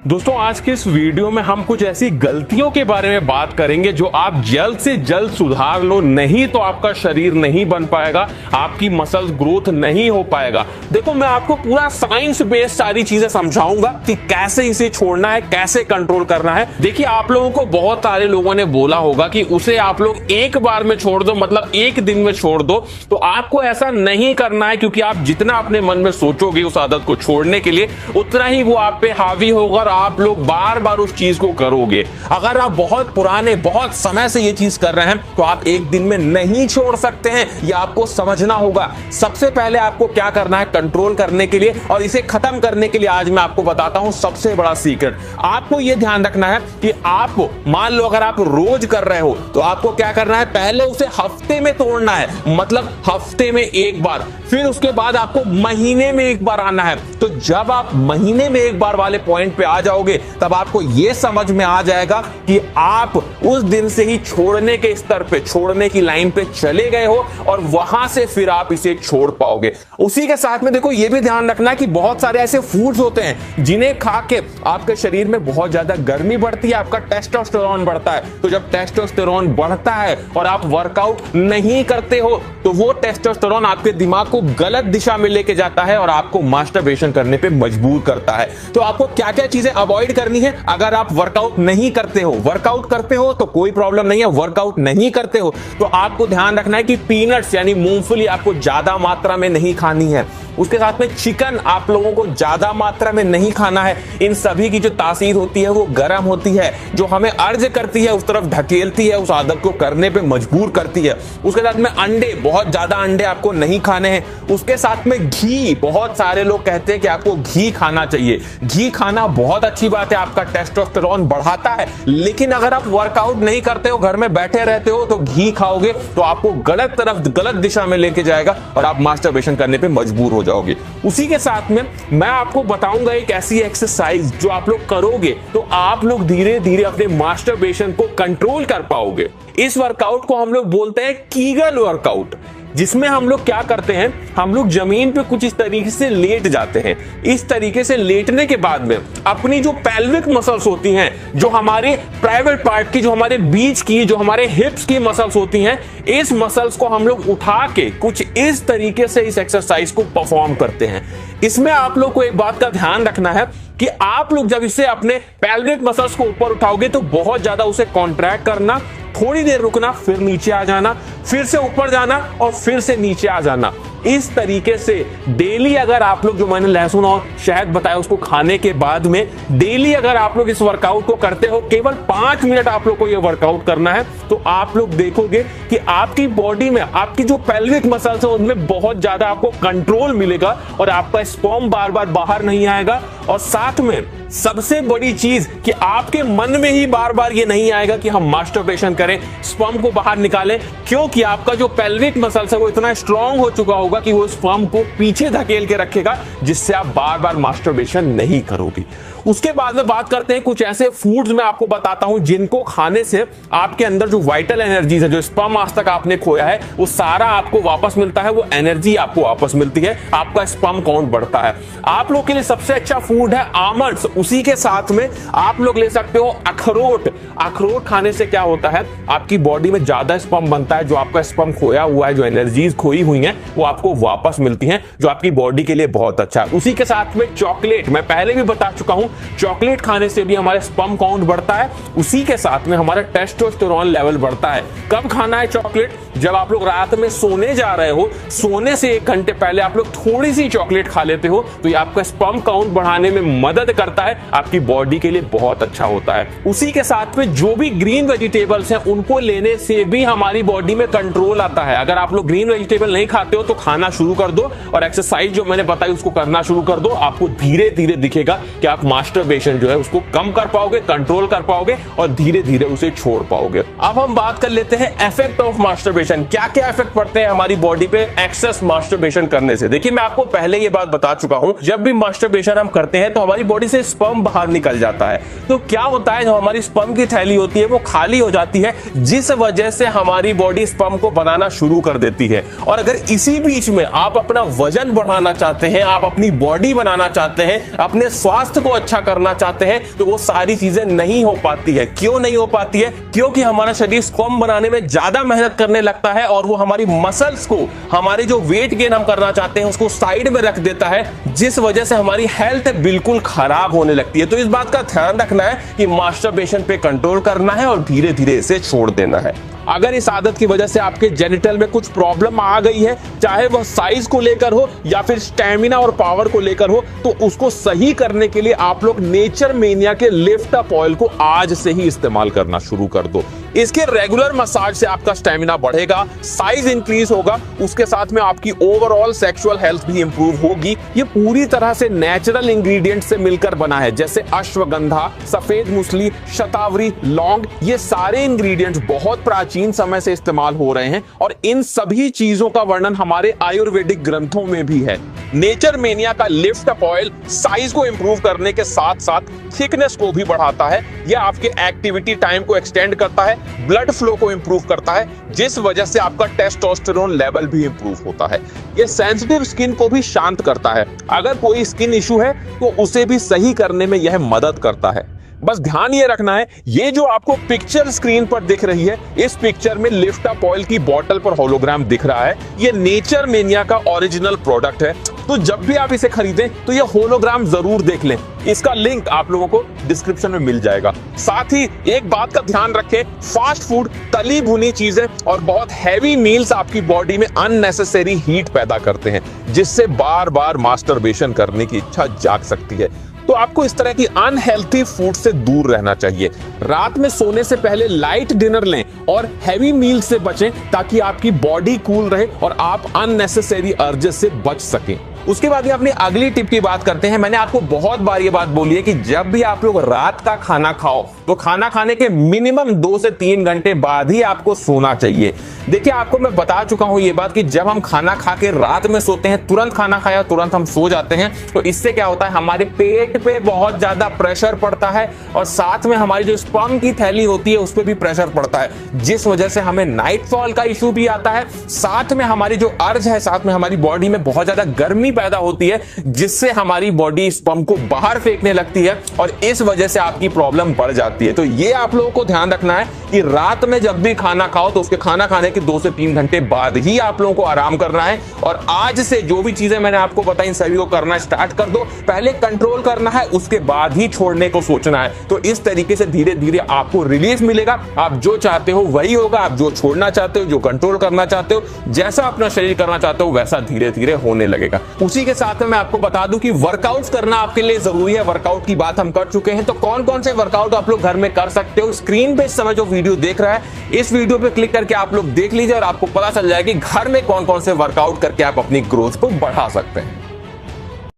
दोस्तों आज के इस वीडियो में हम कुछ ऐसी गलतियों के बारे में बात करेंगे जो आप जल्द से जल्द सुधार लो, नहीं तो आपका शरीर नहीं बन पाएगा, आपकी मसल्स ग्रोथ नहीं हो पाएगा। देखो मैं आपको पूरा साइंस बेस्ड सारी चीजें समझाऊंगा कि कैसे इसे छोड़ना है, कैसे कंट्रोल करना है। देखिए आप लोगों को बहुत सारे लोगों ने बोला होगा कि उसे आप लोग एक बार में छोड़ दो, मतलब एक दिन में छोड़ दो। तो आपको ऐसा नहीं करना है, क्योंकि आप जितना अपने मन में सोचोगे उस आदत को छोड़ने के लिए, उतना ही वो आप पे हावी होगा, आप लोग बार बार उस चीज को करोगे। अगर आप बहुत पुराने बहुत समय से ये चीज कर रहे हैं तो आप एक दिन में नहीं छोड़ सकते हैं, ये आपको समझना होगा। सबसे पहले आपको क्या करना है कंट्रोल करने के लिए और इसे खत्म करने के लिए, आज मैं आपको बताता हूं सबसे बड़ा सीक्रेट। आपको यह ध्यान रखना है कि आप मान लो अगर आप रोज कर रहे हो तो आपको क्या करना है, पहले उसे हफ्ते में तोड़ना है, मतलब हफ्ते में एक बार, फिर उसके बाद आपको महीने में एक बार आना है। तो जब आप महीने में एक बार वाले पॉइंट पे आ जाओगे तब आपको यह समझ में आ जाएगा कि आप उस दिन से ही छोड़ने के स्तर पे, छोड़ने की लाइन पे चले गए हो और वहां से फिर आप इसे छोड़ पाओगे। उसी के साथ में देखो यह भी ध्यान रखना कि बहुत सारे ऐसे फूड्स होते हैं जिन्हें खा के आपके शरीर में बहुत ज्यादा गर्मी बढ़ती है, आपका टेस्टोस्टेरोन बढ़ता है। तो जब टेस्टोस्टेरोन बढ़ता है और आप वर्कआउट नहीं करते हो तो वो टेस्टोस्टेरोन आपके दिमाग को गलत दिशा में लेके जाता है और आपको मास्टरबेशन करने पे मजबूर करता है। तो आपको क्या क्या चीजें अवॉइड करनी है अगर आप वर्कआउट नहीं करते हो। वर्कआउट करते हो तो कोई प्रॉब्लम नहीं है, वर्कआउट नहीं करते हो तो आपको ध्यान रखना है कि पीनट्स यानी मूंगफली आपको ज्यादा मात्रा में नहीं खानी है। उसके साथ में चिकन आप लोगों को ज्यादा मात्रा में नहीं खाना है। इन सभी की जो तासीर होती है वो गर्म होती है, जो हमें अर्ज करती है उस तरफ ढकेलती है, उस आदत को करने पे मजबूर करती है। उसके साथ में अंडे, बहुत ज्यादा अंडे आपको नहीं खाने हैं। उसके साथ में घी, बहुत सारे लोग कहते हैं कि आपको घी खाना चाहिए। घी खाना बहुत अच्छी बात है, आपका टेस्टोस्टेरोन बढ़ाता है, लेकिन अगर आप वर्कआउट नहीं करते हो, घर में बैठे रहते हो तो घी खाओगे तो आपको गलत दिशा में लेके जाएगा और आप मास्टरबेशन करने पे मजबूर हो जाओगे। उसी के साथ में मैं आपको बताऊंगा एक ऐसी एक्सरसाइज जो आप लोग करोगे तो आप लोग धीरे धीरे अपने मास्टरबेशन को कंट्रोल कर पाओगे। इस वर्कआउट को हम लोग बोलते हैं कीगल वर्कआउट, जिसमें हम लोग क्या करते हैं, हम लोग जमीन पे कुछ इस तरीके से लेट जाते हैं। इस तरीके से लेटने के बाद में अपनी जो पेल्विक मसल्स होती हैं, जो हमारे प्राइवेट पार्ट की, जो हमारे बीच की, जो हमारे हिप्स की मसल्स होती हैं, इस मसल्स को हम लोग उठा के कुछ इस तरीके से इस एक्सरसाइज को परफॉर्म करते हैं। इसमें आप लोग को एक बात का ध्यान रखना है कि आप लोग जब इसे अपने पेल्विक मसल्स को ऊपर उठाओगे तो बहुत ज्यादा उसे कॉन्ट्रैक्ट करना, थोड़ी देर रुकना, फिर नीचे आ जाना, फिर से ऊपर जाना और फिर से नीचे आ जाना। इस तरीके से डेली अगर आप लोग, जो मैंने लहसुन और शहद बताया उसको खाने के बाद में डेली अगर आप लोग इस वर्कआउट को करते हो, केवल 5 मिनट आप लोग को ये वर्कआउट करना है, तो आप लोग देखोगे कि आपकी बॉडी में आपकी जो पेल्विक मसल्स है उनमें बहुत ज्यादा आपको कंट्रोल मिलेगा और आपका स्पर्म बार बार बाहर नहीं आएगा। और साथ में सबसे बड़ी चीज कि आपके मन में ही बार बार ये नहीं आएगा कि हम मास्टरबेशन करें, स्पर्म को बाहर निकालें, क्योंकि आपका जो पेल्विक मसल्स है वो इतना स्ट्रांग हो चुका होगा कि वो स्पर्म को पीछे धकेल के रखेगा, जिससे आप बार बार मास्टरबेशन नहीं करोगे। उसके बाद में बात करते हैं कुछ ऐसे फूड्स मैं आपको बताता हूं जिनको खाने से आपके अंदर जो वाइटल एनर्जीज है, जो स्पर्म आज तक आपने खोया है, वो सारा आपको वापस मिलता है, वो एनर्जी आपको वापस मिलती है, आपका स्पर्म काउंट बढ़ता है। आप लोग के लिए सबसे अच्छा फूड है आमंड्स। उसी के साथ में आप लोग ले सकते हो अखरोट। अखरोट खाने से क्या होता है, आपकी बॉडी में ज्यादा स्पर्म बनता है, जो आपका स्पर्म खोया हुआ है, जो एनर्जीज खोई हुई हैं वो आपको वापस मिलती हैं, जो आपकी बॉडी के लिए बहुत अच्छा है। उसी के साथ में चॉकलेट, मैं पहले भी बता चुका हूं, चॉकलेट खाने से भी हमारे स्पर्म काउंट बढ़ता है। उसी के साथ में हमारा टेस्टोस्टेरोन लेवल बढ़ता है। कब खाना है चॉकलेट, जब आप लोग रात में सोने जा रहे हो, सोने से 1 घंटे पहले आप लोग थोड़ी सी चॉकलेट खा लेते हो तो ये आपका स्पर्म काउंट बढ़ाने में मदद करता है, आपकी बॉडी के लिए बहुत अच्छा होता है। उसी के साथ में जो भी ग्रीन वेजिटेबल्स हैं उनको लेने से भी हमारी बॉडी में कंट्रोल आता है। अगर आप लोग ग्रीन वेजिटेबल नहीं खाते हो तो खाना शुरू कर दो और एक्सरसाइज जो मैंने बताई उसको करना शुरू कर दो। आपको धीरे धीरे दिखेगा कि आप मास्टरबेशन जो है उसको कम कर पाओगे, कंट्रोल कर पाओगे और धीरे धीरे उसे छोड़ पाओगे। अब हम बात कर लेते हैं इफेक्ट ऑफ मास्टरबेशन। क्या क्या इफेक्ट पड़ते हैं हमारी बॉडी पे एक्सेस मास्टरबेशन करने से। देखिए मैं आपको पहले ये बात बता चुका हूं, जब भी मास्टरबेशन हम करते हैं तो हमारी बॉडी से स्पर्म बाहर निकल जाता है। तो क्या होता है, जो हमारी स्पर्म की थैली होती है वो खाली हो जाती है, जिस वजह से हमारी बॉडी स्पर्म को बनाना शुरू कर देती है। और अगर इसी बीच में आप अपना वजन बढ़ाना चाहते हैं, आप अपनी बॉडी बनाना चाहते हैं, अपने स्वास्थ्य को अच्छा अच्छा करना चाहते हैं तो वो सारी चीजें नहीं हो पाती है। क्यों नहीं हो पाती है? क्योंकि हमारा शरीर स्पर्म बनाने में ज्यादा मेहनत करने लगता है और वो हमारी मसल्स को, हमारे जो वेट गेन हम करना चाहते हैं उसको साइड में रख देता है, जिस वजह से हमारी हेल्थ बिल्कुल खराब होने लगती है। तो इस बात का ध्यान रखना है कि मास्टरबेशन पे कंट्रोल करना है और धीरे धीरे इसे छोड़ देना है। अगर इस आदत की वजह से आपके जेनिटल में कुछ प्रॉब्लम आ गई है, चाहे वह साइज को लेकर हो या फिर स्टेमिना और पावर को लेकर हो, तो उसको सही करने के लिए आप लोग नेचर मेनिया के लिफ्ट अप ऑयल को आज से ही इस्तेमाल करना शुरू कर दो। इसके रेगुलर मसाज से आपका स्टेमिना बढ़ेगा, साइज इंक्रीज होगा, उसके साथ में आपकी ओवरऑल सेक्सुअल हेल्थ भी इंप्रूव होगी। ये पूरी तरह से नेचुरल इंग्रेडिएंट से मिलकर बना है, जैसे अश्वगंधा, सफेद मूसली, शतावरी, लौंग। ये सारे इंग्रेडिएंट्स बहुत प्राचीन समय से इस्तेमाल हो रहे हैं और इन सभी चीजों का वर्णन हमारे आयुर्वेदिक ग्रंथों में भी है। नेचर मेनिया का लिफ्ट अप ऑयल साइज को इंप्रूव करने के साथ साथ थिकनेस को भी बढ़ाता है। यह आपके एक्टिविटी टाइम को एक्सटेंड करता है, ब्लड फ्लो को इंप्रूव करता है, जिस वजह से आपका टेस्टोस्टेरोन लेवल भी इंप्रूव होता है। यह सेंसिटिव स्किन को भी शांत करता है। अगर कोई स्किन इशू है तो उसे भी सही करने में यह मदद करता है। बस ध्यान ये रखना है, ये जो आपको पिक्चर स्क्रीन पर दिख रही है, इस पिक्चर में लिफ्ट अप ऑयल की बोतल पर होलोग्राम दिख रहा है। ये नेचर मेनिया का ओरिजिनल प्रोडक्ट है। तो जब भी आप इसे खरीदें तो ये होलोग्राम जरूर देख लें। इसका लिंक आप लोगों को डिस्क्रिप्शन में मिल जाएगा। साथ ही एक बात का ध्यान रखें, फास्ट फूड, तली भुनी चीजें और बहुत हैवी मील्स आपकी बॉडी में अननेसेसरी हीट पैदा करते हैं, जिससे बार बार मास्टरबेशन करने की इच्छा जाग सकती है। तो आपको इस तरह की अनहेल्थी फूड से दूर रहना चाहिए। रात में सोने से पहले लाइट डिनर लें और हैवी मील से बचें, ताकि आपकी बॉडी कूल रहे और आप अननेसेसरी अर्जेस से बच सकें। उसके बाद में अपनी अगली टिप की बात करते हैं। मैंने आपको बहुत बार ये बात बोली है कि जब भी आप लोग रात का खाना खाओ तो खाना खाने के मिनिमम 2 से 3 घंटे बाद ही आपको सोना चाहिए। देखिए, आपको मैं बता चुका हूं ये बात कि जब हम खाना खा के रात में सोते हैं, तुरंत खाना खाया तुरंत हम सो जाते हैं, तो इससे क्या होता है, हमारे पेट पे बहुत ज्यादा प्रेशर पड़ता है और साथ में हमारी जो स्पर्म की थैली होती है उस पर भी प्रेशर पड़ता है, जिस वजह से हमें नाइट फॉल का इशू भी आता है। साथ में हमारी जो अर्ज है, साथ में हमारी बॉडी में बहुत ज्यादा गर्मी पैदा होती है, जिससे हमारी बॉडी स्पर्म को बाहर फेंकने लगती है और इस वजह से आपकी प्रॉब्लम बढ़ जाती है। तो ये आप लोगों को ध्यान रखना है कि रात में जब भी खाना खाओ तो उसके खाना खाने के 2 से 3 घंटे बाद ही आप लोगों को आराम करना है। और आज से जो भी चीजें मैंने आपको बताई, इन सभी को करना स्टार्ट कर दो। पहले कंट्रोल करना है, उसके बाद ही छोड़ने को सोचना है। तो इस तरीके से धीरे धीरे आपको रिलीफ मिलेगा। आप जो चाहते हो वही होगा। आप जो छोड़ना चाहते हो, जो कंट्रोल करना चाहते हो, जैसा अपना शरीर करना चाहते हो, वैसा धीरे धीरे होने लगेगा। उसी के साथ में मैं आपको बता दूं कि वर्कआउट्स करना आपके लिए जरूरी है। वर्कआउट की बात हम कर चुके हैं, तो कौन कौन से वर्कआउट आप लोग घर में कर सकते हो, स्क्रीन पे इस समय जो वीडियो देख रहा है, इस वीडियो पे क्लिक करके आप लोग देख लीजिए और आपको पता चल जाएगा कि घर में कौन कौन से वर्कआउट करके आप अपनी ग्रोथ को बढ़ा सकते हैं।